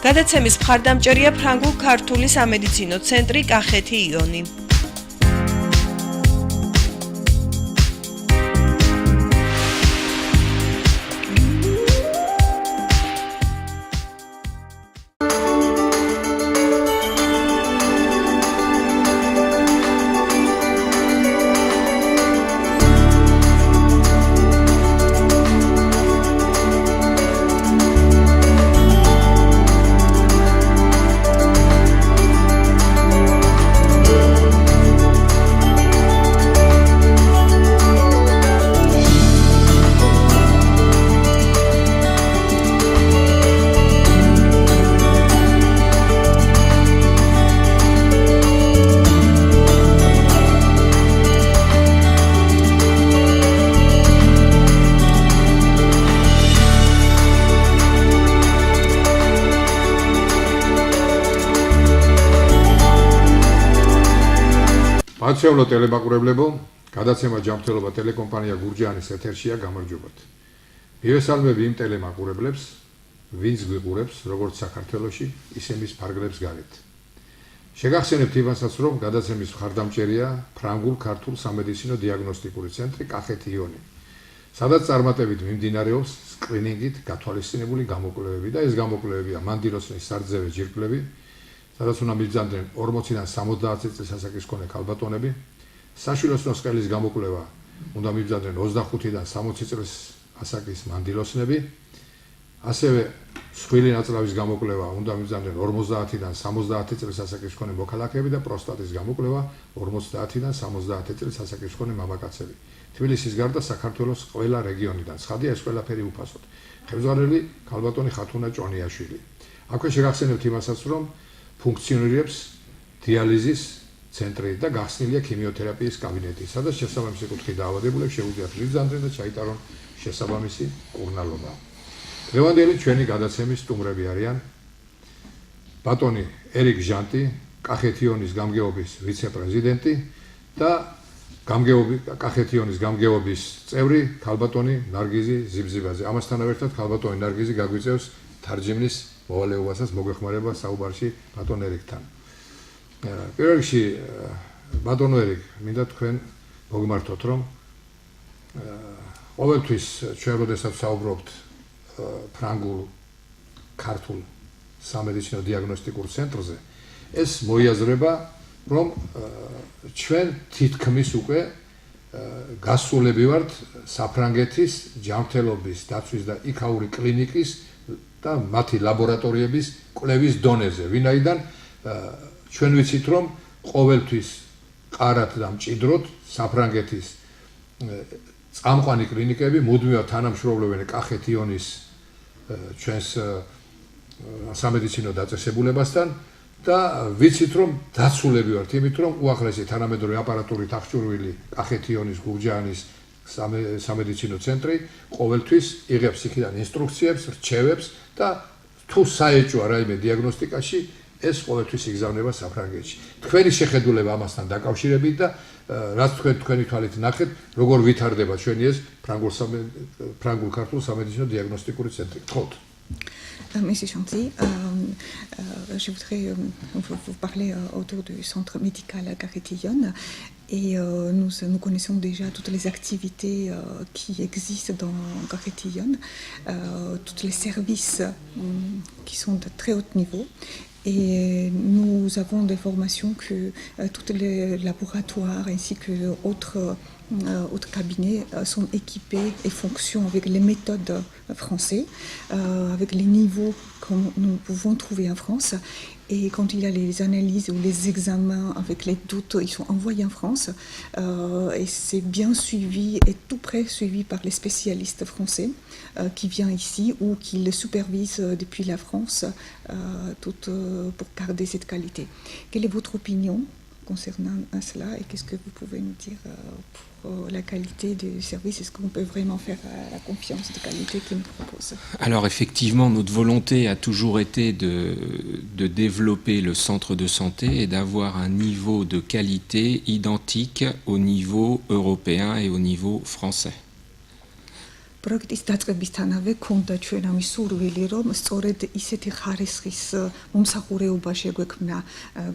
გადაცემის მხარდამჭერია ფრანგულ-ქართული სამედიცინო ცენტრი კახეთი იონი. Paciolo telemakureblevo, გადაცემა ჯანმრთელობა ტელეკომპანია გურჯაანის ეთერშია გამარჯობათ. მივესალმები იმ ტელემაკურებლებს, ვინც გვიყურებს როგორც საქართველოში, ისე მის ფარგლებს გარეთ. შეგახსენებთ იმასაც, რომ გადაცემის მხარდამჭერია ფრანგულ-ქართულ სამედიცინო დიაგნოსტიკური ცენტრი კახეთი იონი, სადაც წარმატებით მიმდინარეობს სკრინინგით გათვალისწინებული გამოკვლევები და ეს გამოკვლევებია მანდილოსნის სარძევე ჯირკვლები, სადაც უნდა მიბრძანდნენ 40-დან 70 წლის ასაკის მქონე ქალბატონები, საშვილოსნო სყელის გამოკვლევა უნდა მიბრძანდნენ 25-დან 60 წლის ასაკის მანდილოსნები, ასევე სხვილი ნაწლავის გამოკვლევა უნდა მიბრძანდნენ 50-დან 70 წლის ასაკის მქონე მოქალაქეები და პროსტატის გამოკვლევა 50-დან 70 წლის ასაკის მქონე მამაკაცები. თბილისის გარდა საქართველოს ყველა რეგიონიდან. ცხადია, ეს ყველაფერი უფასოდ. ხელმძღვანელი ქალბატონი ხათუნა ჭონიაშვილი. აქვე შეგახსენებთ იმასაც, რომ ფუნქციონირებს დიალიზის ცენტრი და გახსნილია ქიმიოთერაპიის კაბინეტი, სადაც შესაბამისი კუთხით დაავადებულებს შეუძლიათ მიბრძანდნენ და ჩაიტარონ შესაბამისი კურნალობა. დღევანდელი ჩვენი გადაცემის სტუმრები არიან ბატონი ერიკ ჟანტი, კახეთი იონის გამგეობის ვიცე-პრეზიდენტი და კახეთი იონის გამგეობის წევრი ქალბატონი ნარგიზი ზიბზიბაძე. ამასთან ერთად ქალბატონი ნარგიზი გაგვიწევს თარჯიმნის მოვალეობასაც მოგვეხმარება საუბარში ბატონ ერიკთან. პირველ რიგში ბატონო ერიკ, მინდა თქვენ მოგმართოთ, რომ ყოველთვის ჩვენ როდესაც საუბრობთ ფრანგულ-ქართულ სამედიცინო დიაგნოსტიკურ ცენტრზე, ეს მოიაზრება, რომ ჩვენ თითქმის უკვე გასულები ვართ საფრანგეთის ჯანმრთელობის დაცვის და იქაური კლინიკის და მათი ლაბორატორიების კვლევის დონეზე, ვინაიდან ჩვენ ვიცით, რომ ყოველთვის ყარად და მჭიდროდ საფრანგეთის წამყვანი კლინიკები მუდმივად თანამშრომლობენ კახეთი იონის ჩვენს სამედიცინო დაწესებულებასთან და ვიცით, რომ დაცულები ვართ იმით, რომ უახლესი თანამედროვე აპარატურით აღჭურვილი კახეთი იონის გურჯაანის სამედიცინო ცენტრი ყოველთვის იღებს იქიდან ინსტრუქციებს, რჩევებს და თუ საეჭვია რაიმე დიაგნოსტიკაში, ეს ყოველთვის იგზავნება საფრანგეთში. თქვენი შეხედულება ამასთან დაკავშირებით და რაც თქვენი თვალით ნახეთ, როგორ ვითარდება ჩვენი ეს ფრანგულ-ქართულ სამედიცინო დიაგნოსტიკური centre. Monsieur Chanty, je voudrais vous parler autour du centre médical Kafeti Ionne. Et nous connaissons déjà toutes les activités qui existent dans Kafeti Ionne, tous les services qui sont de très haut niveau. Et nous avons des formations que tous les laboratoires ainsi que autres cabinets sont équipés et fonctionnent avec les méthodes françaises, avec les niveaux que nous pouvons trouver en France. Et quand il y a les analyses ou les examens avec les doutes, ils sont envoyés en France. Et c'est bien suivi et tout près suivi par les spécialistes français qui viennent ici ou qui les supervisent depuis la France pour garder cette qualité. Quelle est votre opinion concernant cela et qu'est-ce que vous pouvez nous dire pour la qualité du service? Est-ce qu'on peut vraiment faire la confiance de qualité qu'ils nous proposent? Alors effectivement, notre volonté a toujours été de développer le centre de santé et d'avoir un niveau de qualité identique au niveau européen et au niveau français. პროექტის დაწყებისთანავე ქონდა ჩვენ ამის სურვილი, რომ სწორედ ისეთი ხარისხის მომსახურეობა შეგვექმნა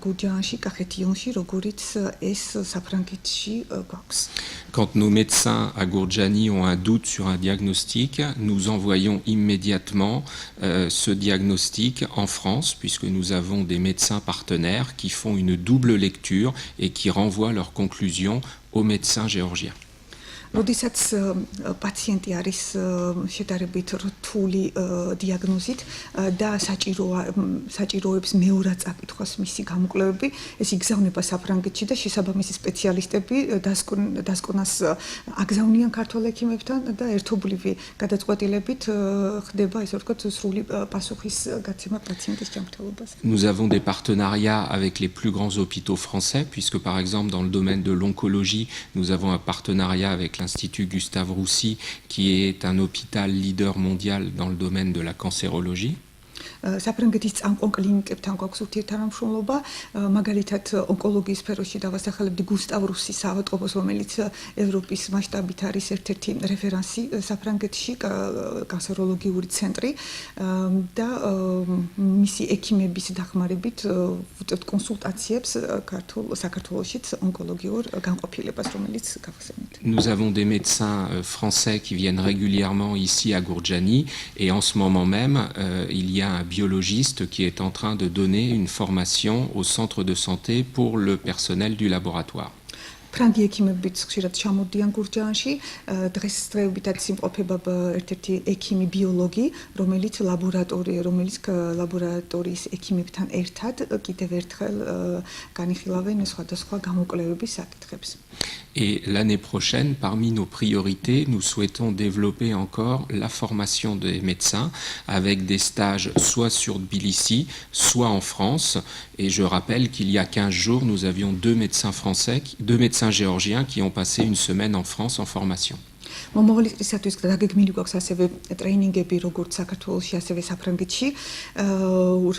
გურჯაანში, კახეთიონში, როგორიც ეს საფრანგეთში გვაქვს. Quand nos médecins à Gourjani ont un doute sur un diagnostic, nous envoyons immédiatement ce diagnostic en France, puisque nous avons des médecins partenaires qui font une double lecture et qui renvoient leurs conclusions aux médecins géorgiens. როდესაც პაციენტი არის შედარებით რთული დიაგნოზით და საჭიროებს მეორად წაკითხოს მისი გამოკვლევები, ეს იგზავნება საფრანგეთში და შესაბამისი სპეციალისტები დასკვნას აგზავნიან ქართველ ექიმებთან და ერთობლივი გადაწყვეტილებით ხდება, ესე ვთქვათ, სრული პასუხის გაცემა პაციენტის ჯანმრთელობაზე. Nous avons des partenariats avec les plus grands hôpitaux français, puisque par exemple dans le domaine de l'oncologie, nous avons un partenariat avec l'Institut Gustave Roussy, qui est un hôpital leader mondial dans le domaine de la cancérologie. საფრანგეთის წამყვან კლინიკებთან გვაქვს ურთიერთთანამშრომლობა, მაგალითად ონკოლოგიის სფეროში დავასახელებდი გუსტავ რუსის საავადმყოფოს, რომელიც ევროპის მასშტაბით არის ერთ-ერთი რეფერენსი საფრანგეთში, კანცეროლოგიური ცენტრი და მისი ექიმების დახმარებით ვუწევთ კონსულტაციებს საქართველოშიც ონკოლოგიურ განყოფილებას, რომელიც გავხსენეთ. Nous avons des médecins français qui viennent régulièrement ici à Gourjani et en ce moment même, il y a un biologiste qui est en train de donner une formation au centre de santé pour le personnel du laboratoire. ფრანგი ექიმებიც ხშირად ჩამოდიან გურჯაანში, დღესდღეობითაც იმყოფება ერთ-ერთი ექიმი ბიოლოგი, რომელიც ლაბორატორიის ექიმებთან ერთად კიდევ ერთხელ განიხილავენ სხვადასხვა გამოკვლევების საკითხებს. Et l'année prochaine, parmi nos priorités, nous souhaitons développer encore la formation des médecins avec des stages soit sur Tbilissi, soit en France. Et je rappelle qu'il y a 15 jours, nous avions deux médecins géorgiens qui ont passé une semaine en France en formation. მომავალისათვის დაგეგმილი გვაქვს ასევე ტრეინინგები როგორც საქართველოში, ასევე საფრანგეთში.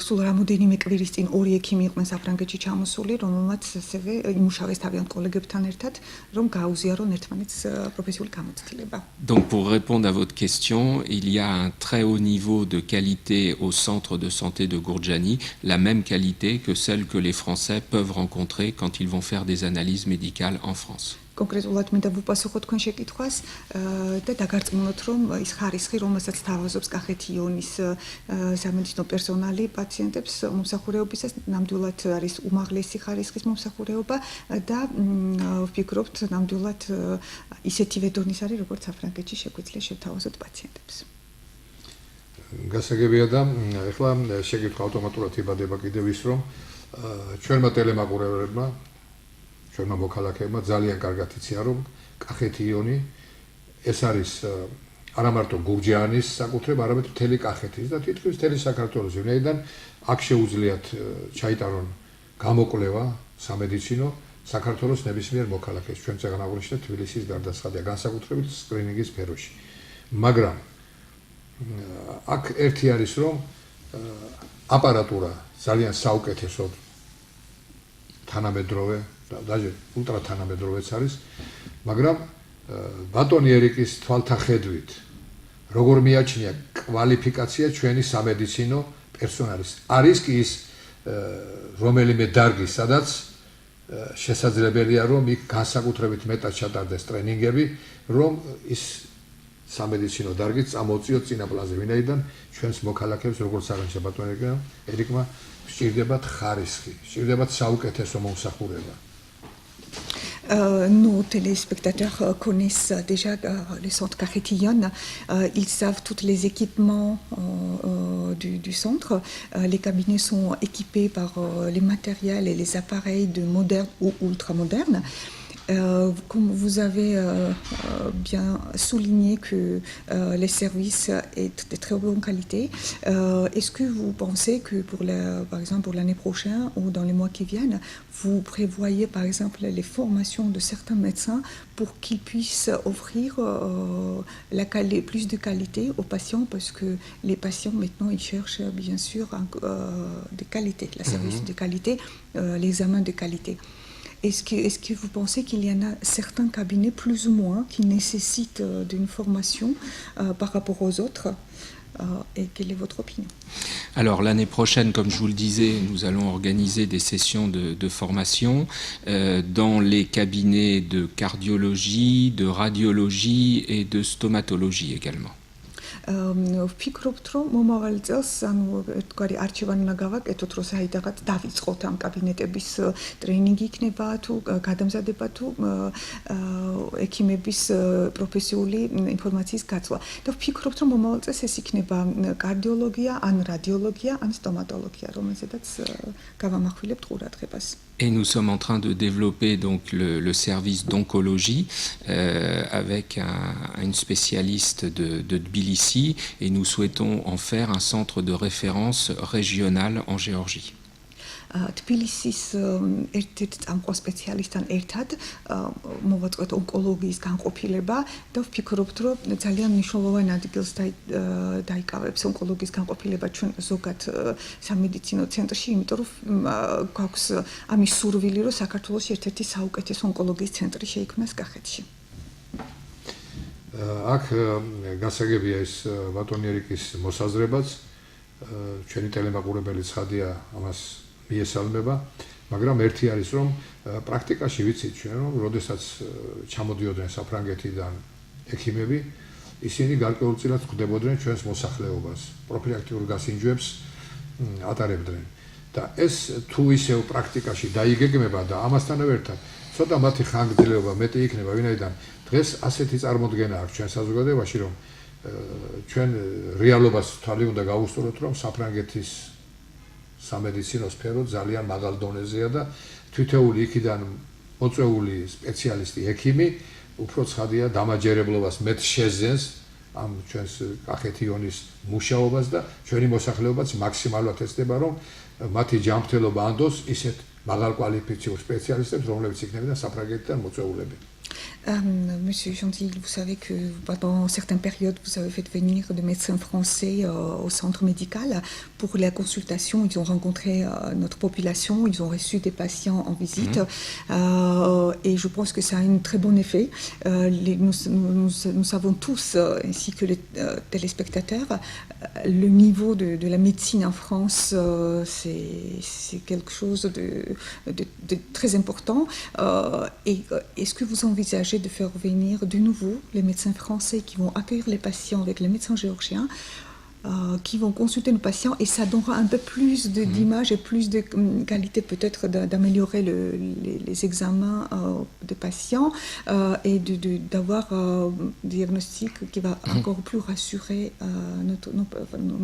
სულ რამოდენიმე კვირის წინ ორი ექიმი იყვნენ საფრანგეთში ჩამოსული, რომელმაც ასევე იმუშავეს თავიანთ კოლეგებთან ერთად, რომ გააუზიარონ ერთმანეთს პროფესიული გამოცდილება. Donc pour répondre à votre question, il y a un très haut niveau de qualité au centre de santé de Gourjani, la même qualité que celle que les Français peuvent rencontrer quand ils vont faire des analyses médicales en France. კონკრეტულად მინდა ვუპასუხო თქვენ შეკითხვას და დაგარწმუნოთ, რომ ის ხარისხი, რომელსაც თავაზობს კახეთიონის სამედიცინო პერსონალი პაციენტებს მომსახურეობისას, ნამდვილად არის უმაღლესი ხარისხის მომსახურეობა და ვფიქრობთ, ნამდვილად ისეთივე დონის არის, როგორც საფრანგეთში შეგვიძლია შევთავაზოთ პაციენტებს. გასაგებია და ეხლა შეკითხვა ავტომატურად იბადება კიდევ ის, რომ ჩვენმა ტელემაყურებლებმა ჩვენმა მოქალაქეებმა ძალიან კარგად იციან, რომ კახეთიონი ეს არის არა მარტო გურჯაანის საკუთრება, არამედ მთელი კახეთის და თითქმის მთელი საქართველოს. ვინაიდან აქ შეუძლიათ ჩაიტარონ გამოკვლევა სამედიცინო საქართველოს ნებისმიერ მოქალაქეს, ჩვენ წეგნაღურში და თბილისის გარდაცხადია, განსაკუთრებით სკრინინგის სფეროში. მაგრამ აქ ერთი არის, რომ აპარატურა ძალიან საუკეთესო თანამედროვე даже ультратანამედროვეც არის, მაგრამ ბატონი ერიკის თვალთახედვით როგორ მიაჩნია კვალიფიკაცია ჩვენი სამედიცინო პერსონალის. არის კი ის რომელიმე დარგი, სადაც შესაძლებელია, რომ იქ განსაკუთრებით მეტად ჩატარდეს ტრენინგები, რომ ის სამედიცინო დარგით წამოწიოთ წინა პლანზე, ვინაიდან ჩვენს მოქალაქეებს, როგორც აღნიშნა ბატონი ერიკმა, სჭირდებათ ხარისხი, სჭირდებათ საუკეთესო მომსახურება. Nos téléspectateurs connaissent déjà le centre Cafétillon. Ils savent tous les équipements du centre. Les cabinets sont équipés par les matériels et les appareils de modernes ou ultramodernes. Comme vous avez bien souligné que les services est de très bonne qualité, est-ce que vous pensez que par exemple pour l'année prochaine ou dans les mois qui viennent, vous prévoyez par exemple les formations de certains médecins pour qu'ils puissent offrir plus de qualité aux patients, parce que les patients maintenant ils cherchent bien sûr de qualité, la service de qualité, l'examen de qualité. Est-ce que vous pensez qu'il y en a certains cabinets plus ou moins qui nécessitent d'une formation par rapport aux autres et quelle est votre opinion? Alors l'année prochaine, comme je vous le disais, nous allons organiser des sessions de formation dans les cabinets de cardiologie, de radiologie et de stomatologie également. ვფიქრობთ, რომ მომავალ წელს, ანუ ერთგვარი არჩევანი უნდა გავაკეთოთ, რომ საიდანაც დავიწყოთ ამ კაბინეტების ტრეინინგი იქნება თუ გადამზადება თუ ექიმების პროფესიული ინფორმაციის გაცვლა. და ვფიქრობთ, რომ მომავალ წელს ეს იქნება კარდიოლოგია, ან რადიოლოგია, ან სტომატოლოგია, რომელზედაც გავამახვილებთ ყურადღებას. Et nous sommes en train de développer donc le service d'oncologie avec une spécialiste de Tbilissi et nous souhaitons en faire un centre de référence régional en Géorgie. თბილისის ერთ-ერთ წამყვან სპეციალისტთან ერთად მოვაწყვეთ ონკოლოგიის განყოფილება და ვფიქრობთ, რომ ძალიან მნიშვნელოვან ადგილს დაიკავებს ონკოლოგიის განყოფილება ჩვენ ზოგად სამედიცინო ცენტრში, იმიტომ რომ გვაქვს ამის სურვილი, რომ საქართველოში ერთ-ერთი საუკეთესო ონკოლოგიის ცენტრი შეიქმნას კახეთში. აქ გასაგებია ის ბატონი ერიკის მოსაზრებაც, ჩვენი ტელემაყურებელი ცხადია ამას მიესალმება, მაგრამ ერთი არის რომ პრაქტიკაში ვიცით ჩვენ რომ როდესაც ჩამოდიოდნენ საფრანგეთიდან ექიმები, ისინი გარკვეულწილად ხვდებოდნენ ჩვენს მოსახლეობას, პროფილაქტიკურ გასინჯვებს ატარებდნენ და ეს თუ ისევ პრაქტიკაში დაიგეგმება და ამასთანავე ერთად ცოტა მათი ხანგრძლივობა მეტი იქნება, ვინაიდან დღეს ასეთი წარმოდგენა აქვს ჩვენ საზოგადოებაში, რომ ჩვენ რეალობას თვალი უნდა გავუსწოროთ, რომ საფრანგეთის სამედიცინო სფერო ძალიან მაღალ დონეზეა და თითოეული იქიდან მოწვეული სპეციალისტი ექიმი უფრო ცხადია დამაჯერებლობას მეტ შეძენს ამ ჩვენს კახეთიონის მუშაობას და ჩვენი მოსახლეობაც მაქსიმალურად ეცდება რომ მათი ჯანმრთელობა ანდოს ისეთ მაღალკვალიფიციურ სპეციალისტებს, რომლებიც იქნებიან საფრანგეთიდან მოწვეულები. Monsieur Gentil, vous savez que pendant certaines périodes, vous avez fait venir des médecins français au centre médical pour la consultation. Ils ont rencontré notre population, ils ont reçu des patients en visite et je pense que ça a un très bon effet. Nous savons tous, ainsi que les téléspectateurs, le niveau de la médecine en France, c'est quelque chose de très important. Et est-ce que vous envisagez de faire venir de nouveau les médecins français qui vont accueillir les patients avec les médecins géorgiens, qui vont consulter nos patients et ça donnera un peu plus d'image et plus de qualité peut-être d'améliorer les examens des patients et d'avoir un diagnostic qui va encore plus rassurer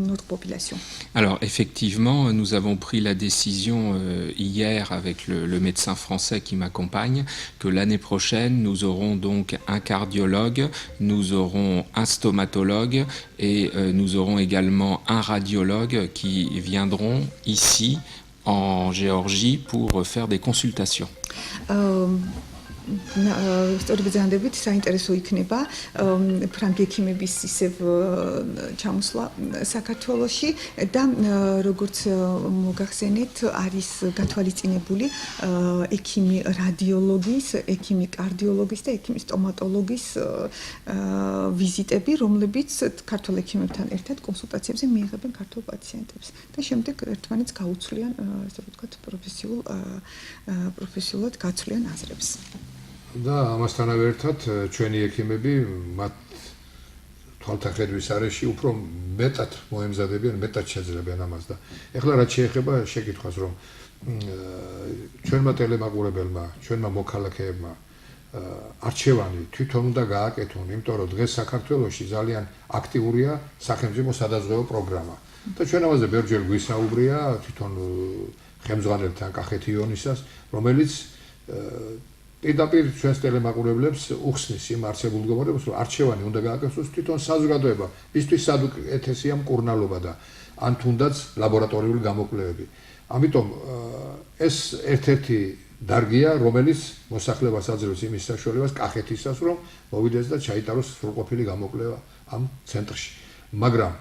notre population. Alors effectivement, nous avons pris la décision hier avec le médecin français qui m'accompagne que l'année prochaine nous aurons donc un cardiologue, nous aurons un stomatologue et nous aurons également un radiologue qui viendront ici en Géorgie pour faire des consultations. სწორბეძანდებით საინტერესო იქნება ფრანგი ექიმების ისევ ჩამოსვლა საქართველოში და როგორც მოგახსენეთ არის გათვალისწინებული ექიმი რადიოლოგის, ექიმი კარდიოლოგის და ექიმი სტომატოლოგის ვიზიტები, რომლებიც ქართულ ექიმებთან ერთად კონსულტაციებზე მიიღებენ ქართულ პაციენტებს და შემდეგ ერთმანეთს გაუცვლიან, ასე ვთქვათ, პროფესიულად გაცვლიან აზრებს. და ამასთანავე ერთად ჩვენი ექიმები მათ თვალთახედვის არეში უფრო მეტად მოემზადებიან, მეტად შეძლებიან ამას და ეხლა რაც შეეხება შეკითხვას, რომ ჩვენმა ტელემაყურებელმა, ჩვენმა მოქალაქეებმა არჩევანი თვითონ უნდა გააკეთონ, იმიტომ რომ დღეს საქართველოში ძალიან აქტიურია სახელმწიფო სადაზღვევო პროგრამა და ჩვენ ამაზე ბევრჯერ გვისაუბრია თვითონ ხელმძღვანელთან კახეთიონისას, რომელიც პირდაპირ ჩვენს ტელემაყურებლებს უხსნის იმ არსებულ მდგომარეობას, რომ არჩევანი უნდა გააკეთოს თვითონ საზოგადოება, მისთვის სადუკეთესია მკურნალობა და ან თუნდაც ლაბორატორიული გამოკვლევები. ამიტომ ეს ერთ-ერთი დარგია, რომელიც მოსახლეობას აძლევს იმის საშუალებას კახეთისას, რომ მოვიდეს და ჩაიტაროს სრულყოფილი გამოკვლევა ამ ცენტრში. მაგრამ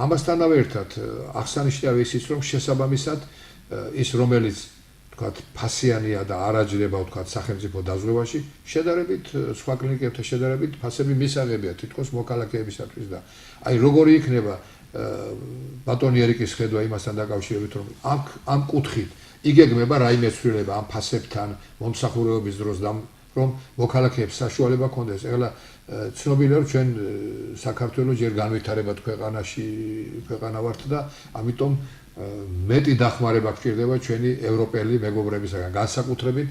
ამასთანავე ერთად აღსანიშნავია ის, რომ შესაბამისად ის, რომელიც ვთქვათ, ფასიანია და არაჯდება ვთქვათ სახელმწიფო დაზღვევაში, შედარებით სხვა კლინიკებთან შედარებით ფასები მისაღებია თითქოს მოქალაქეებისათვის და აი როგორი იქნება ბატონი ერიკის ხედვა იმასთან დაკავშირებით რომ ამ კუთხით იგეგმება რაიმე ცვლილება ამ ფასებთან მომსახურებების დროს და რომ მოქალაქეებს საშუალება ქონდეს. ეხლა ცნობილია რომ ჩვენ საქართველოს ჯერ განვითარებად ქვეყანა ვართ და ამიტომ მეტი დახმარება გვჭირდება ჩვენი ევროპელი მეგობრებისაგან, განსაკუთრებით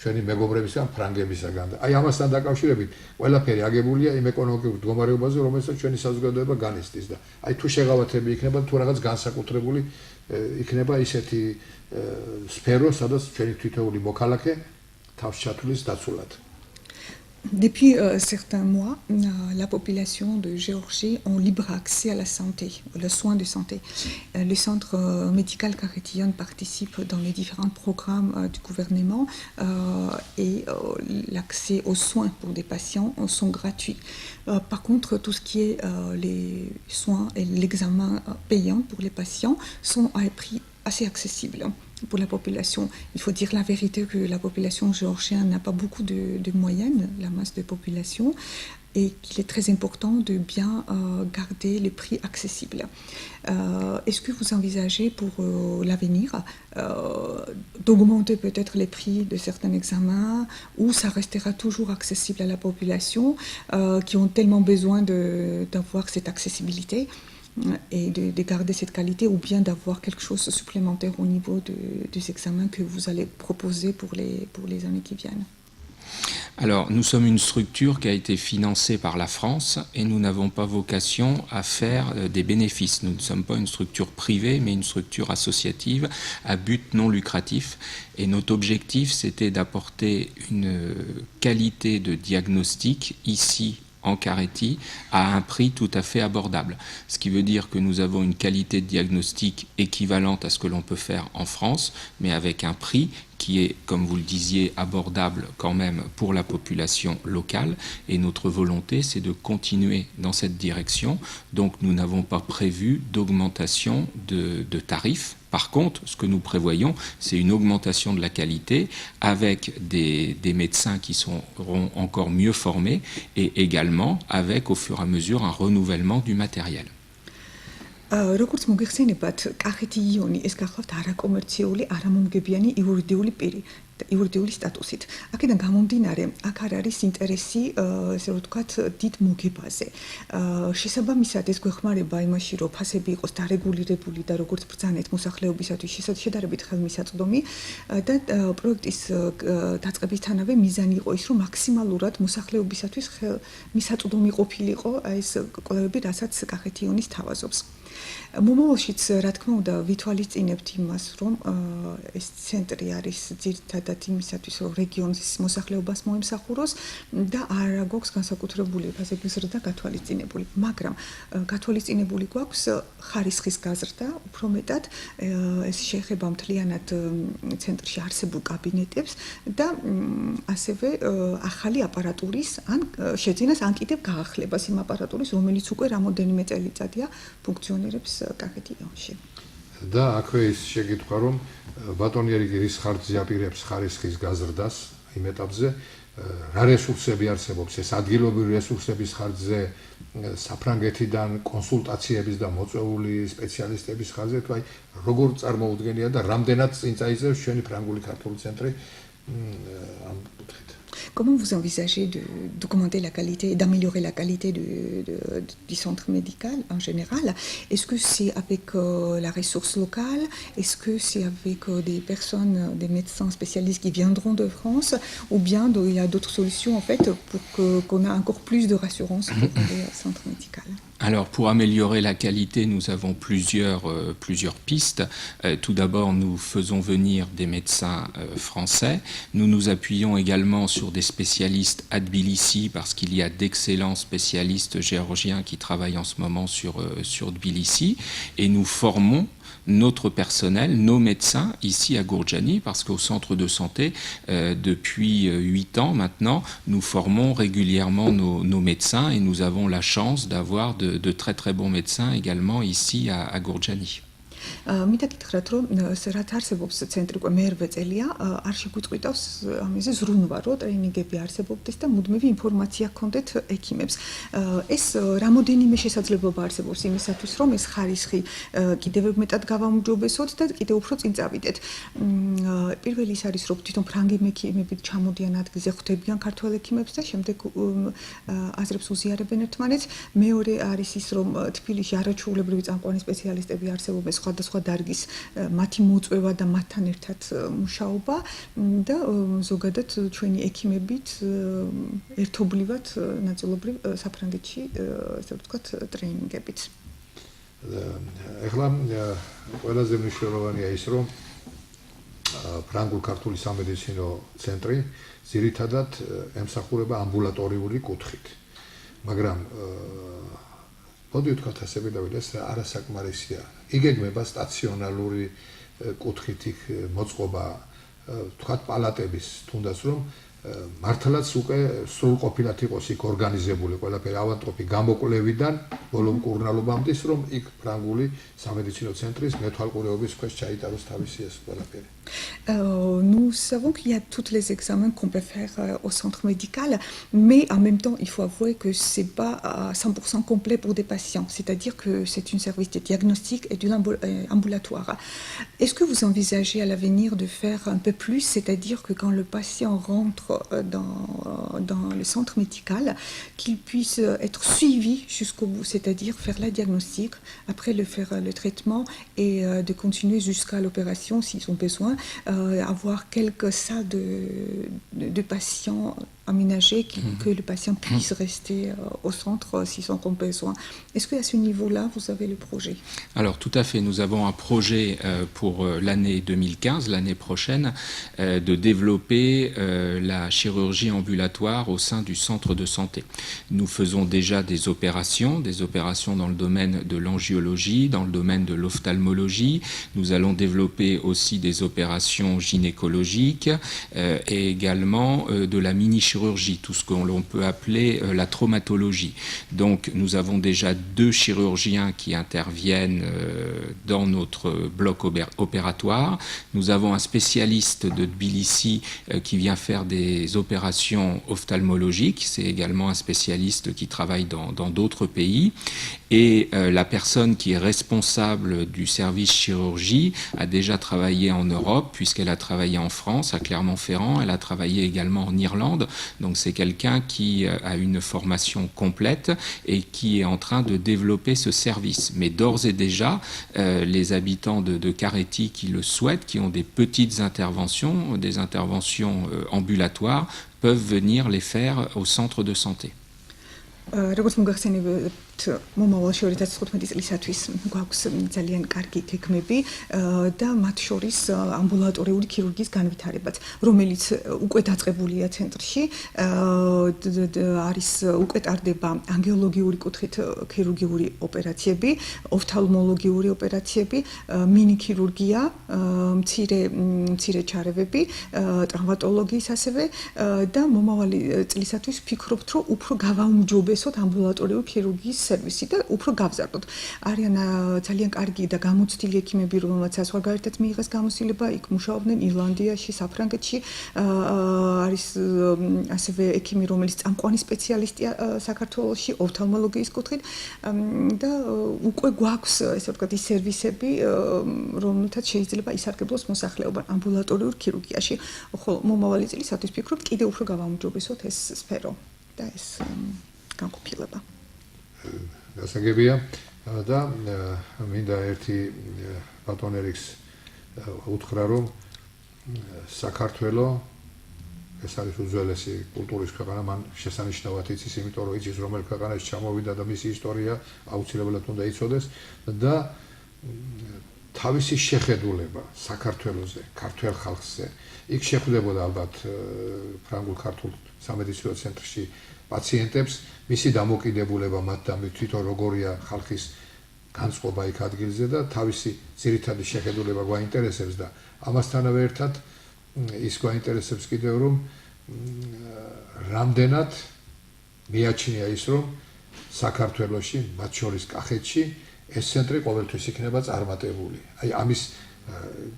ჩვენი მეგობრებისგან, ფრანგებისგან. აი ამასთან დაკავშირებით ყველაფერი აგებულია იმ ეკონომიკურ მდგომარეობაზე, რომელსაც ჩვენი საზოგადოება განიცდის და აი თუ შეღავათები იქნება, თუ რაღაც განსაკუთრებული იქნება ისეთი სფერო, სადაც ჩვენი თითოეული მოქალაქე თავს ჩათვლის დაცულად. Depuis certains mois, la population de Géorgie a libre accès à la santé, le soin de santé. Le centre médical Kakhetiyon participe dans les différents programmes du gouvernement et l'accès aux soins pour des patients sont gratuits. Par contre, tout ce qui est les soins et l'examen payant pour les patients sont à un prix assez accessible pour la population. Il faut dire la vérité que la population géorgienne n'a pas beaucoup de moyens, la masse de population, et qu'il est très important de bien garder les prix accessibles. Est-ce que vous envisagez pour l'avenir d'augmenter peut-être les prix de certains examens ou ça restera toujours accessible à la population qui ont tellement besoin d'avoir cette accessibilité et de garder cette qualité ou bien d'avoir quelque chose de supplémentaire au niveau des examens que vous allez proposer pour les années qui viennent? Alors, nous sommes une structure qui a été financée par la France et nous n'avons pas vocation à faire des bénéfices. Nous ne sommes pas une structure privée, mais une structure associative à but non lucratif. Et notre objectif, c'était d'apporter une qualité de diagnostic ici en Kakheti à un prix tout à fait abordable. Ce qui veut dire que nous avons une qualité de diagnostic équivalente à ce que l'on peut faire en France, mais avec un prix qui est, comme vous le disiez, abordable quand même pour la population locale. Et notre volonté, c'est de continuer dans cette direction. Donc nous n'avons pas prévu d'augmentation de tarifs. Par contre, ce que nous prévoyons, c'est une augmentation de la qualité avec des médecins qui seront encore mieux formés et également avec au fur et à mesure un renouvellement du matériel. როგორც მოგეხსენებათ, კახეთიონი ეს გახლავთ არაკომერციული, არამომგებიანი იურიდიული სტატუსით. აქედან გამომდინარე, აქ არ არის ინტერესი, ესე რომ ვთქვათ, დიდ მოგებაზე. შესაბამისად, ეს გვეხმარება იმაში, რომ ფასები იყოს დარეგულირებული და როგორც ბრძანეთ მოსახლეობისათვის შედარებით ხელმისაწვდომი და პროექტის დაწყებისთანავე მიზანი იყო ის, რომ მაქსიმალურად მოსახლეობისათვის ხელმისაწვდომი ყოფილიყო ეს კვლევები, რასაც კახეთიონის თავაზობს. მომავალშიც, რა თქმა უნდა, ვითვალისწინებთ იმას, რომ ეს ცენტრი არის ძირითადად იმისათვის, რომ რეგიონის მოსახლეობას მოემსახუროს და არ გვაქვს განსაკუთრებული ფასების ზრდა გათვალისწინებული. მაგრამ გათვალისწინებული გვაქვს ხარისხის გაზრდა, უფრო მეტად ეს შეეხება მთლიანად ცენტრში არსებულ კაბინეტებს და ასევე ახალი აპარატურის ან შეძენას ან კიდევ გაახლებას იმ აპარატურის, რომელიც უკვე რამოდენიმე წელიწადია ფუნქციონირებს კახეთიონში. და აქვე ის შეკითხვა რომ ბატონი ერიკი რის ხარჯზე აპირებს ხარისხის გაზრდას იმ ეტაპზე რა რესურსები არსებობს ეს ადგილობრივი რესურსების ხარჯზე საფრანგეთიდან კონსულტაციების და მოწვეული სპეციალისტების ხარჯზე თუ აი როგორ წარმოუდგენია და რამდენად წინ წაიწევს ჩვენი ფრანგული ქართული ცენტრი ამ კუთხით. Comment vous envisagez d'augmenter la qualité, d'améliorer la qualité du centre médical en général? Est-ce que c'est avec la ressource locale? Est-ce que c'est avec des personnes, des médecins spécialistes qui viendront de France? Ou bien il y a d'autres solutions en fait pour qu'on ait encore plus de rassurance pour le centre médical? Alors, pour améliorer la qualité, nous avons plusieurs pistes. Tout d'abord, nous faisons venir des médecins français. Nous nous appuyons également sur des spécialistes à Tbilissi parce qu'il y a d'excellents spécialistes géorgiens qui travaillent en ce moment sur Tbilissi. Et nous formons notre personnel, nos médecins ici à Gourdjani, parce qu'au centre de santé, depuis 8 ans maintenant, nous formons régulièrement nos médecins et nous avons la chance d'avoir de très très bons médecins également ici à Gourdjani. მინდა გითხრათ, რომ რაც არსებობს ცენტრი უკვე მერვე წელია, არ შეგვიწყვიტავს ამაზე ზრუნვა, რომ ტრეინინგები არსებობდეს და მუდმივი ინფორმაცია გქონდეთ ექიმებს. ეს რამოდენიმე შესაძლებლობა არსებობს იმისათვის, რომ ეს ხარისხი კიდევ მეტად გავაუმჯობესოთ და კიდევ უფრო წინ წავიდეთ. პირველი ის არის, რომ თვითონ ფრანგი ექიმები ჩამოდიან ადგილზე, ხვდებიან ქართველ ექიმებს და შემდეგ აზრებს უზიარებენ ერთმანეთს. მეორე არის ის, რომ თბილისში არაჩვეულებრივი წამყვანი სპეციალისტები არსებობენ სხვადასხვა დარგის მათი მოწვევა და მათთან ერთად მუშაობა და ზოგადად ჩვენი ექიმებით ერთობლივად ნაწილობრივ საფრანგეთში ესე ვთქვათ ტრეინინგებით. ეხლა ყველაზე მნიშვნელოვანია ის, რომ ფრანგულ-ქართული სამედიცინო ცენტრი ძირითადად ემსახურება ამბულატორიული კუთხით. მაგრამ მოდი ვთქვათ ასე დავიდე, ეს არასაკმარისია. იგეგმება სტაციონალური კუთხით იქ მოწყობა, ვთქვათ პალატების, თუნდაც რომ მართლაც უკვე სრულყოფილად იყოს იქ ორგანიზებული ყველაფერი ავანტყოფი გამოკვლევიდან ბოლო მკურნალობამდე, რომ იქ ფრანგული სამედიცინო ცენტრის მეთვალყურეობის ქვეშ ჩაიტაროს თავისი ეს ყველაფერი. Nous savons qu'il y a tous les examens qu'on peut faire au centre médical, mais en même temps, il faut avouer que ce n'est pas à 100% complet pour des patients, c'est-à-dire que c'est une service de diagnostic et de l'ambulatoire. Est-ce que vous envisagez à l'avenir de faire un peu plus, c'est-à-dire que quand le patient rentre dans le centre médical, qu'il puisse être suivi jusqu'au bout, c'est-à-dire faire la diagnostic, après faire le traitement et de continuer jusqu'à l'opération s'ils ont besoin. Avoir quelques salles de patients aménagées que le patient puisse rester au centre s'ils en ont besoin. Est-ce qu'à ce niveau-là, vous avez le projet? Alors tout à fait, nous avons un projet pour l'année 2015, l'année prochaine, de développer la chirurgie ambulatoire au sein du centre de santé. Nous faisons déjà des opérations dans le domaine de l'angiologie, dans le domaine de l'ophtalmologie. Nous allons développer aussi des opérations gynécologiques et également de la mini-chirurgie, tout ce que l'on peut appeler la traumatologie. Donc nous avons déjà 2 chirurgiens qui interviennent dans notre bloc opératoire. Nous avons un spécialiste de Tbilissi qui vient faire des opérations ophtalmologiques. C'est également un spécialiste qui travaille dans d'autres pays. Et la personne qui est responsable du service chirurgie a déjà travaillé en Europe, puisqu'elle a travaillé en France, à Clermont-Ferrand. Elle a travaillé également en Irlande. Donc c'est quelqu'un qui a une formation complète et qui est en train de développer ce service. Mais d'ores et déjà, les habitants de Carétie qui le souhaitent, qui ont des petites interventions, des interventions ambulatoires, peuvent venir les faire au centre de santé. მომავალში 2015 წლისათვის გვაქვს ძალიან კარგი გეგმები და მათ შორის ამბულატორიული ქირურგიის განვითარებაც, რომელიც უკვე დაწყებულია ცენტრში. არის უკვე ტარდება ანგიოლოგიური კუთხით ქირურგიული ოპერაციები, ოფთალმოლოგიური ოპერაციები, მინი ქირურგია, მცირე ჩარევები, ტრავმატოლოგიის ასევე და მომავალი წლისათვის ვფიქრობთ, რომ უფრო გავაუმჯობესოთ ამბულატორიული ქირურგიის სერვისი და უფრო გავზარდოთ. არიან ძალიან კარგი და გამოცდილი ექიმები, რომელმაც საზღვარგარეთაც მიიღეს გამოცდილება, იქ მუშაობდნენ ირლანდიაში, საფრანგეთში. არის ასევე ექიმი, რომელიც წამყვანი სპეციალისტია საქართველოში ოფთალმოლოგიის კუთხით და უკვე გვაქვს ესე ვთქვათ ის სერვისები, რომელთაც შეიძლება ისარგებლოს მოსახლეობა ამბულატორიულ ქირურგიაში. ხოლო მომავალი წლისათვის ვფიქრობ, კიდევ უფრო გავაუმჯობესოთ ეს სფერო და ეს განყოფილება. გასაგებია და მინდა ერთი ბატონ ერიქს უთხრა, რომ საქართველო ეს არის უძველესი კულტურის ქვეყანა, მან შესანიშნავად იცის, იმიტომ რომ იცის რომელ ქვეყანაში ჩამოვიდა და მისი ისტორია აუცილებლად უნდა იცოდეს და თავისი შეხედულება საქართველოზე, ქართველ ხალხზე იქ შეხვდებოდა ალბათ ფრანგულ-ქართულ სამედიცინო ცენტრში პაციენტებს, მისი დამოკიდებულება მათ და თვითონ როგორია ხალხის განწყობა იქ ადგილზე და თავისი ძირითადი შეხედულება გვაინტერესებს და ამასთანავე ერთად ის გვაინტერესებს კიდევ რომ რამდენად მიაჩნია ის რომ საქართველოში, მათ შორის კახეთში ეს ცენტრი ყოველთვის იქნება წარმატებული. აი ამის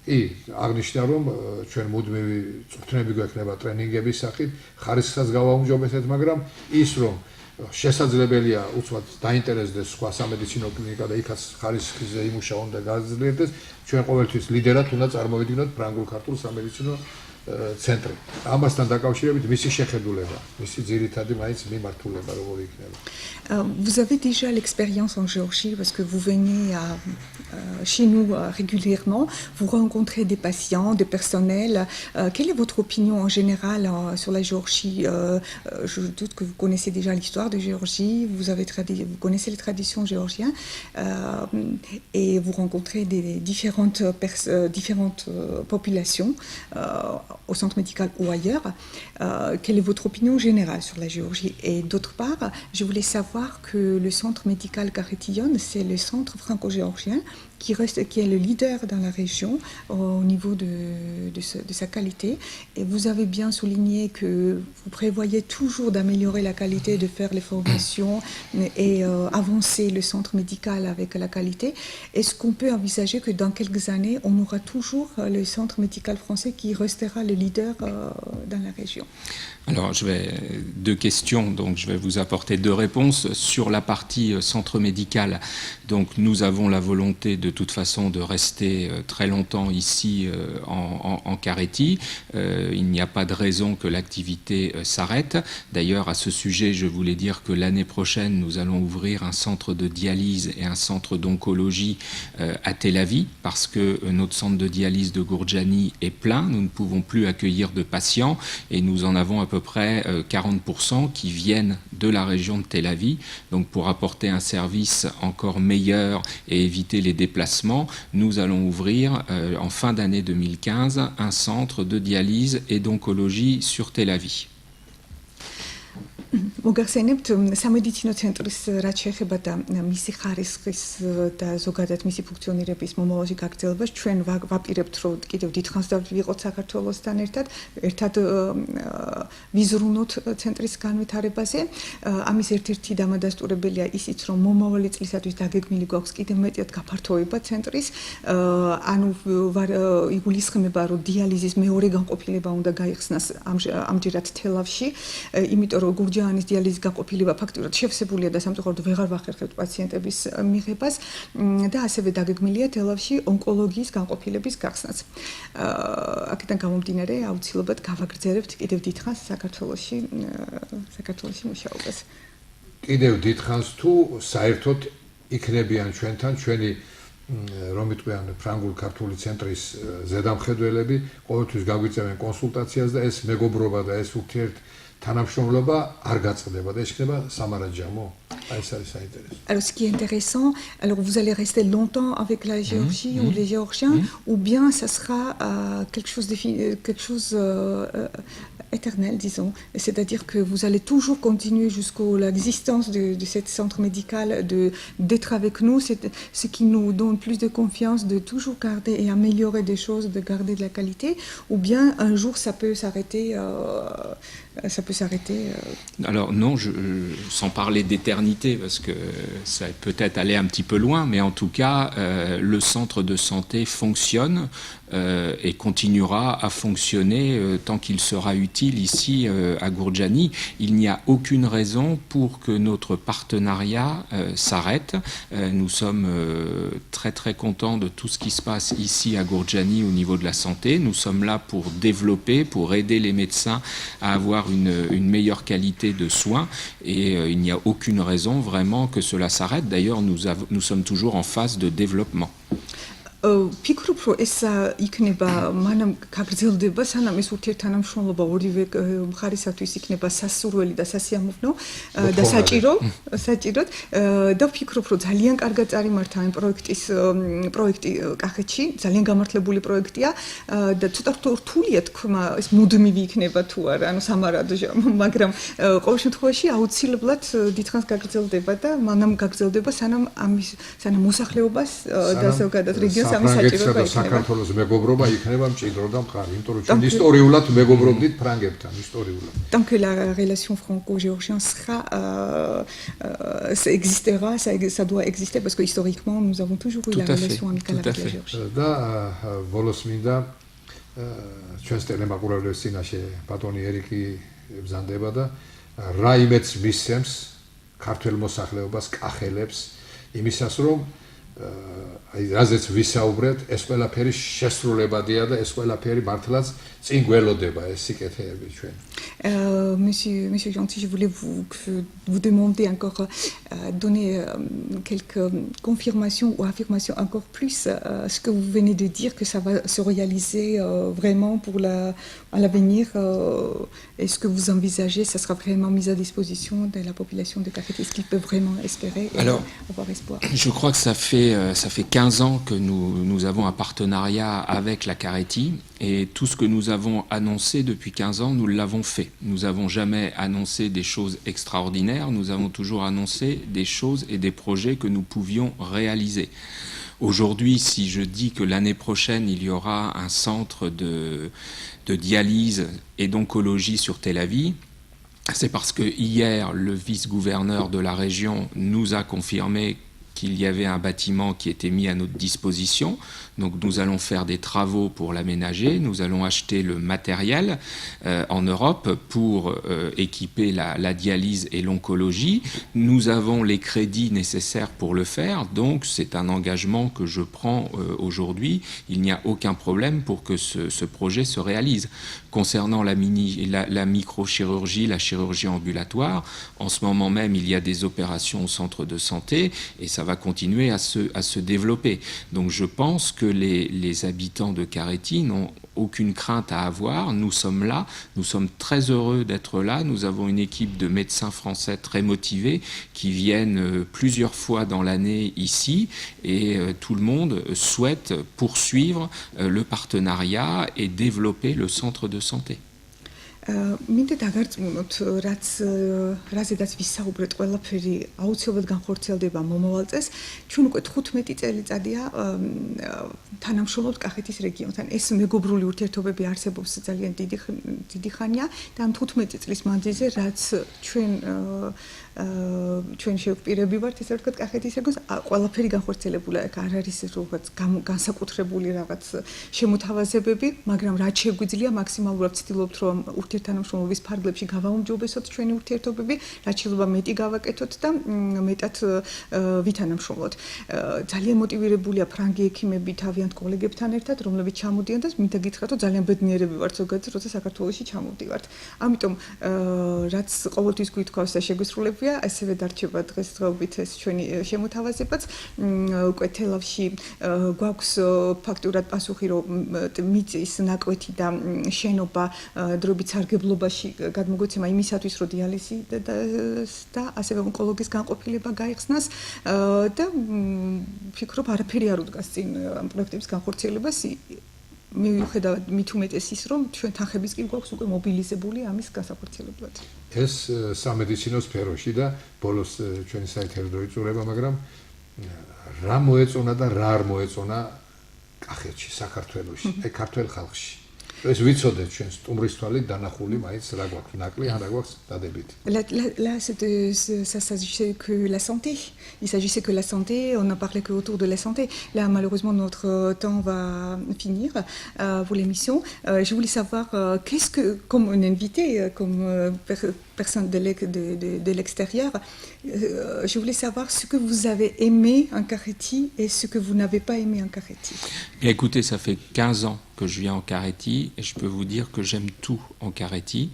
კი აღნიშნა რომ ჩვენ მუდმივი წვრთნები გვექნება ტრენინგების სახით, ხარისხსაც გავაუმჯობესეთ, მაგრამ ის რომ შესაძლებელია უცბად დაინტერესდეს სხვა სამედიცინო კლინიკა და იქაც ხარისხზე იმუშაონ და გაძლიერდეს, ჩვენ ყოველთვის ლიდერად უნდა წარმოვიდგინოთ ფრანგულ-ქართულ სამედიცინო ცენტრი. Ამასთან დაკავშირებით მისი შეხედულება, მისი ძირითადი მაინც მიმართულება როგორი იქნება. Vous avez déjà l'expérience en Géorgie parce que vous venez chez nous régulièrement, vous rencontrez des patients, des personnels. Quelle est votre opinion en général sur la Géorgie? Je doute que vous connaissez déjà l'histoire de Géorgie, vous connaissez les traditions géorgiennes et vous rencontrez des différentes populations au centre médical ou ailleurs. Quelle est votre opinion générale sur la Géorgie? Et d'autre part, je voulais savoir que le centre médical Kakhetiyon, c'est le centre franco-géorgien qui est le leader dans la région au niveau de sa qualité. Et vous avez bien souligné que vous prévoyez toujours d'améliorer la qualité, de faire les formations et avancer le centre médical avec la qualité. Est-ce qu'on peut envisager que dans quelques années, on aura toujours le centre médical français qui restera le leader dans la région? Alors, deux questions, donc je vais vous apporter deux réponses. Sur la partie centre médical, donc nous avons la volonté de toute façon de rester très longtemps ici en Karéti. Il n'y a pas de raison que l'activité s'arrête. D'ailleurs, à ce sujet, je voulais dire que l'année prochaine, nous allons ouvrir un centre de dialyse et un centre d'oncologie à Tel Aviv, parce que notre centre de dialyse de Gourdjani est plein. Nous ne pouvons plus accueillir de patients et nous en avons à peu près 40% qui viennent de la région de Tel Aviv. Donc pour apporter un service encore meilleur et éviter les déplacements, nous allons ouvrir en fin d'année 2015 un centre de dialyse et d'oncologie sur Tel Aviv. მოგახსენებთ სამედიცინო ცენტრის რაც შეეხება და მისი ხარისხის და ზოგადად მისი ფუნქციონირების მომავალში გაგრძელებას ჩვენ ვაპირებთ რომ კიდევ დიდხანს დავიღოთ საქართველოსთან ერთად ვიზრუნოთ ცენტრის განვითარებაზე. ამის ერთ-ერთი დამადასტურებელია ისიც რომ მომავალი წლისათვის დაგეგმილი გვაქვს კიდევ მეტად გაფართოება ცენტრის. ანუ იგულისხმება რომ დიალიზის მეორე განყოფილება უნდა გაიხსნას ამჯერად თელავში, იმიტომ რომ გურჯაანის დიალიზის განყოფილება ფაქტურად შევსებულია და სამწუხაროდ ვეღარ ვახერხებთ პაციენტების მიღებას და ასევე დაგეგმილია თელავში ონკოლოგიის განყოფილების გახსნაც. აქედან გამომდინარე აუცილებლად გავაგრძელებთ კიდევ დიდხანს საქართველოში მუშაობას. კიდევ დიდხანს თუ საერთოდ იქნებიან ჩვენთან ჩვენი რომ იტყვიან ფრანგულ-ქართული ცენტრის ზედამხედველები ყოველთვის გაგვიწევენ კონსულტაციას და ეს მეგობრობა და ეს თანამშრომლობა არ გაწყდება და ეს იქნება სამარაჯამო. Ay, ça intéresse. Alors, ce qui est intéressant, alors vous allez rester longtemps avec la Géorgie ou les Géorgiens, ou bien ça sera quelque chose éternel, disons. C'est-à-dire que vous allez toujours continuer jusqu'à l'existence de ce centre médical, d'être avec nous, c'est ce qui nous donne plus de confiance, de toujours garder et améliorer des choses, de garder de la qualité, ou bien un jour ça peut s'arrêter. Alors non, sans parler d'éternité, parce que ça peut être aller un petit peu loin, mais en tout cas, le centre de santé fonctionne et continuera à fonctionner tant qu'il sera utile ici à Gourdjani. Il n'y a aucune raison pour que notre partenariat s'arrête. Nous sommes très très contents de tout ce qui se passe ici à Gourdjani au niveau de la santé. Nous sommes là pour développer, pour aider les médecins à avoir une meilleure qualité de soins et il n'y a aucune raison vraiment que cela s'arrête. D'ailleurs, nous sommes toujours en phase de développement. ფიქრობ რომ ეს იქნება მანამ გაგრძელდება სანამ ეს ურთიერთთანამშრომლობა ორივე მხარისათვის იქნება სასურველი და სასიამოვნო და საჭიროდ და ვფიქრობ რომ ძალიან კარგად წარიმართა ამ პროექტი კახეთში ძალიან გამართლებული პროექტია და ცოტა რთულია თქვა ეს მუდმივი იქნება თუ არა ანუ სამარადო მაგრამ ყოველ შემთხვევაში აუცილებლად დიდხანს გაგრძელდება და მანამ გაგრძელდება სანამ მოსახლეობას და ზოგადად რეგიონს ფრანგეთსა და საქართველოს მეგობრობა იქნება მჭიდრო და მყარი, იმიტომ რომ ჩვენ ისტორიულად მეგობრობდით ფრანგებთან, ისტორიულად. Tant que la relation franco-géorgienne sera ça existera, ça doit exister parce que historiquement nous avons toujours eu la relation amicale avec la Géorgie. და ბოლოს მინდა ჩვენს ტელემაყურებლებს წინაშე ბატონი ერიკი ბზანდება და რა იმედს მისცემს ქართველ მოსახლეობას, კახელებს იმისას რომ აი რაზეც ვისაუბრეთ, ეს ყველაფერი შესრულებადია და ეს quelაფერი მართლაც წინ გველოდება ეს სიკეთეები ჩვენ. Monsieur Gentil, je voulais vous demander encore donner quelques confirmations ou affirmations encore plus ce que vous venez de dire que ça va se réaliser vraiment pour à l'avenir. Est-ce que vous envisagez, ça sera vraiment mis à disposition de la population de Kakheti? Est-ce qu'ils peuvent vraiment espérer et avoir espoir? Je crois que ça fait 15 ans que nous avons un partenariat avec la Kakheti et tout ce que nous avons annoncé depuis 15 ans, nous l'avons fait. Nous n'avons jamais annoncé des choses extraordinaires, nous avons toujours annoncé des choses et des projets que nous pouvions réaliser. Aujourd'hui, si je dis que l'année prochaine, il y aura un centre de dialyse et d'oncologie sur Tel Aviv, c'est parce que hier, le vice-gouverneur de la région nous a confirmé qu'il y avait un bâtiment qui était mis à notre disposition. Donc nous allons faire des travaux pour l'aménager, nous allons acheter le matériel en Europe pour équiper la dialyse et l'oncologie. Nous avons les crédits nécessaires pour le faire, donc c'est un engagement que je prends aujourd'hui. Il n'y a aucun problème pour que ce projet se réalise. Concernant la microchirurgie, la chirurgie ambulatoire, en ce moment même il y a des opérations au centre de santé et ça va continuer à se développer. Donc je pense que les habitants de Kakheti n'ont aucune crainte à avoir. Nous sommes là, nous sommes très heureux d'être là. Nous avons une équipe de médecins français très motivés qui viennent plusieurs fois dans l'année ici et tout le monde souhaite poursuivre le partenariat et développer le centre de santé. მინდა დაგარწმუნოთ, რაზედაც ვისაუბრეთ, ყველაფერი აუცილებლად განხორციელდება მომავალ წელს. ჩვენ უკვე 15 წელიწადია თანამშრომლობთ კახეთის რეგიონთან. ეს მეგობრული ურთიერთობები არსებობს ძალიან დიდი ხანია და ამ 15 წლის მანძილზე, რაც ჩვენ შევპირები ვართ, ესე ვთქვათ, კახეთის რეგიონს, ყველაფერი განხორციელებულია. არ არის როგორც განსაკუთრებული რაღაც შემოთავაზებები, მაგრამ რაც შეგვიძლია, მაქსიმალურად ვცდილობთ, რომ ურთიერთთანამშრომლობის ფარგლებში გავაუმჯობესოთ ჩვენი ურთიერთობები, რაც შეიძლება მეტი გავაკეთოთ და მეტად ვითანამშრომლოთ. ძალიან მოტივირებულია ფრანგი ექიმები თავიანთ კოლეგებთან ერთად, რომლებიც ჩამოდიან და მინდა გითხრათ, რომ ძალიან ბედნიერები ვართ ზოგადად, როცა საქართველოში ჩამოვდივართ. ამიტომ რაც ყოველთვის გვითხოვს და შეგვისრულებია, ასევე დარჩება დღესდღეობით ეს ჩვენი შემოთავაზებაც. უკვე თელავში გვაქვს ფაქტურად პასუხი, რომ მიწის ნაკვეთი და შენობა დროებით სარგებლობაში გადმოგვეცემა იმისათვის, რომ დიალიზი და ასევე ონკოლოგის განყოფილება გაიხსნას და ვფიქრობ, არაფერი არ უდგას წინ ამ პროექტების განხორციელებას. მიუხედავად მით უმეტეს ის, რომ ჩვენ თანხების კი გვაქვს უკვე მობილიზებული ამის განსახორციელებლად. ეს სამედიცინო სფეროში და ბოლოს ჩვენი საერთო დროიწურება, მაგრამ რა მოეწონა და რა არ მოეწონა კახეთში, საქართველოში, აი ქართველ ხალხში. ეს ვიცოდეთ ჩვენ სტუმრის თვალით დანახული მაინც რა გვაქვს ნაკლი ან რა გვაქვს დადებითი. Là, ça s'agissait que la santé. Il s'agissait que la santé. On n'a parlé que autour de la santé. Là, malheureusement, notre temps va finir pour l'émission. Je voulais savoir qu'est-ce que, comme un invité, comme personne de l'extérieur, je voulais savoir ce que vous avez aimé en Kakheti et ce que vous n'avez pas aimé en Kakheti. Écoutez, ça fait 15 ans que je viens en Kakheti et je peux vous dire que j'aime tout en Kakheti.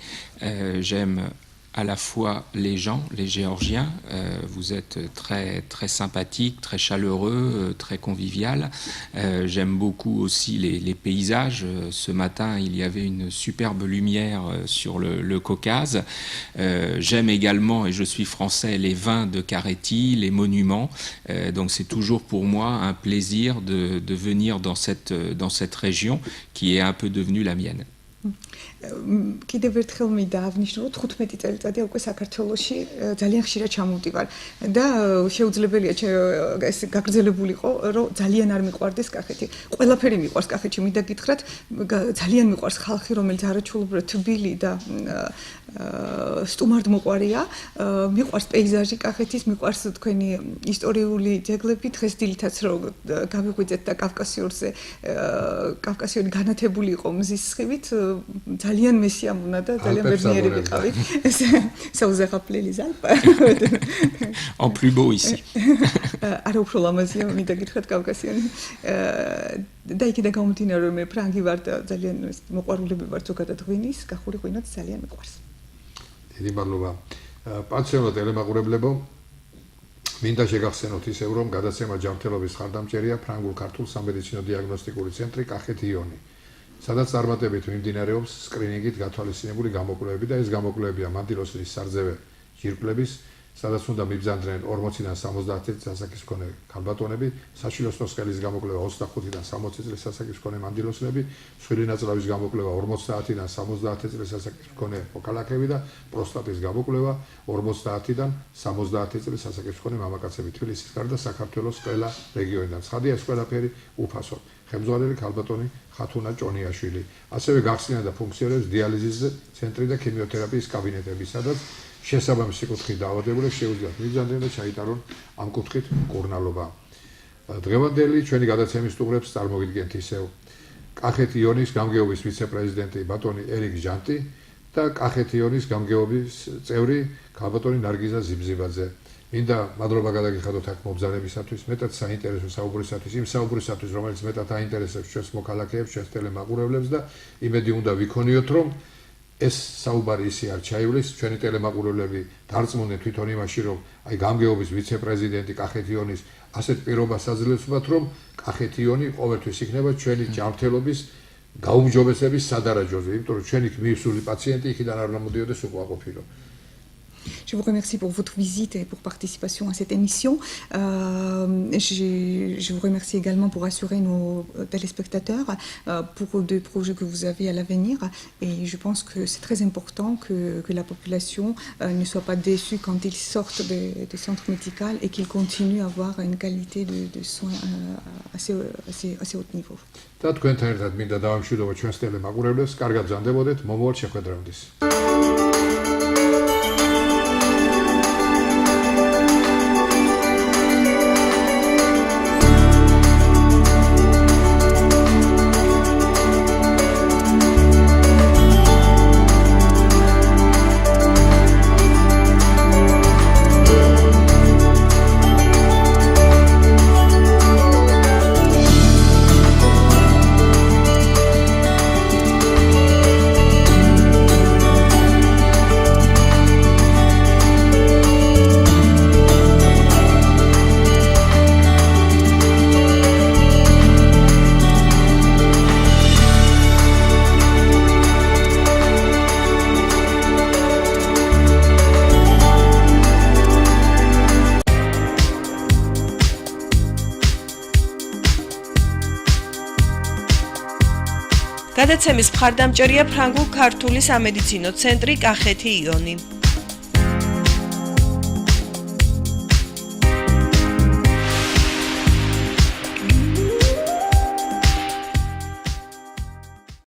J'aime à la fois les gens, les Géorgiens. Vous êtes très, très sympathiques, très chaleureux, très convivial. J'aime beaucoup aussi les paysages. Ce matin, il y avait une superbe lumière sur le Caucase. J'aime également, et je suis français, les vins de Kakheti, les monuments. Donc c'est toujours pour moi un plaisir de venir dans cette région qui est un peu devenue la mienne. კიდევ ერთხელ მინდა აღნიშნო, რომ 15 წელიწადია უკვე საქართველოში ძალიან ხშირად ჩამოვდივარ და შეუძლებელია ეს გაგრძელებულიყო, რომ ძალიან არ მიყვარდეს კახეთი. ყველაფერი მიყვარს კახეთში, მინდა გითხრათ, ძალიან მიყვარს ხალხი, რომელიც არაჩვეულებრივად თბილი და სტუმართმოყვარია, მიყვარს პეიზაჟი კახეთის, მიყვარს თქვენი ისტორიული ძეგლები, დღეს დილითაც რომ გავიღვიძეთ და კავკასიონზე კავკასიონი განათებული იყო მზის სხივით, ძალიან მესიამონა და ძალიან ბედნიერი ვიყავი. Ça vous a rappelé les Alpes? En plus beau ici. არა უფრო ლამაზია მინდა გითხრათ კავკასიონი. და იქიდან გამომდინარე რომ მე ფრანგი ვარ და ძალიან მოყვარულები ვარ ზოგადად ღვინის, გახური ღვინოც ძალიან მიყვარს. დიდი მადლობა. პანსიონო ტელემაყურებლებო, მინდა შეგახსენოთ ისევ რომ გადაცემა ჯანმრთელობის ხარდამჭერია ფრანგულ-ქართულ სამედიცინო დიაგნოსტიკური ცენტრი კახეთი-იონი, სადაც წარმატებით მიმდინარეობს სკრინინგით გათვალისწინებული გამოკვლევები და ეს გამოკვლევებია მანდილოსლის სარძევე ჯირკვლების, სადაც უნდა მიბრძანდნენ 40-დან 70 წლის ასაკის მქონე ქალბატონები, საჩილოსნოს სკელის გამოკვლევა 25-დან 60 წლის ასაკის მქონე მანდილოსლები, მსხვილი ნაწლავის გამოკვლევა 50-დან 70 წლის ასაკის მქონე მოქალაქეები და პროსტატის გამოკვლევა 50-დან 70 წლის ასაკის მქონე მამაკაცები თბილისის გარდა საქართველოს ყველა რეგიონიდან. ცხადია, ეს ყველაფერი უფასო. ხელმძღვანელი ქალბატონი ხათუნა ჭონიაშვილი. ასევე გახსნა და ფუნქციონირებს დიალიზის ცენტრი და ქიმიოთერაპიის კაბინეტები, სადაც შესაბამისი კუთხით დაავადებულებს შეუძლიათ მიბრძანდნენ და ჩაიტარონ ამ კუთხით მკურნალობა. დღევანდელი ჩვენი გადაცემის სტუმრებს წარმოგიდგენთ ისევ კახეთი-იონის გამგეობის ვიცე-პრეზიდენტი ბატონი ერიკ ჟანტი და კახეთი-იონის გამგეობის წევრი ქალბატონი ნარგიზა ზიბზიბაძე. მინდა მადლობა გადაგიხადოთ აქ მობრძანებისათვის, მეტად საინტერესო საუბრისათვის, იმ საუბრისათვის, რომელიც მეტად აინტერესებს ჩვენს მოქალაქეებს, ჩვენს ტელემაყურებლებს და იმედი უნდა ვიქონიოთ, რომ ეს საუბარი ისე არ ჩაივლის, ჩვენი ტელემაყურებლები დარწმუნდნენ თვითონ იმაში, რომ აი გამგეობის ვიცე-პრეზიდენტი კახეთი-იონის ასეთ პირობას აძლევსათ, რომ კახეთი-იონი ყოველთვის იქნება ჩვენი ჯანმრთელობის გაუმჯობესების სადარაჯოზე, იმიტომ რომ ჩვენი მივსული პაციენტი იქიდან არ მომდიოდეს უკმაყოფილო. Je vous remercie pour votre visite et pour participation à cette émission. Je vous remercie également pour assurer nos téléspectateurs pour deux projets que vous avez à l'avenir. Et je pense que c'est très important que la population ne soit pas déçue quand ils sortent des centres médicaux et qu'ils continuent à avoir une qualité de soins assez haut niveau. და თქვენთან ერთად მინდა დავამშვიდობო ჩვენს ტელემაყურებლებს, კარგად ბრძანდებოდეთ მომავალ შეხვედრამდე. გადაცემის მხარდამჭერია ფრანგულ-ქართული სამედიცინო ცენტრი კახეთი-იონი.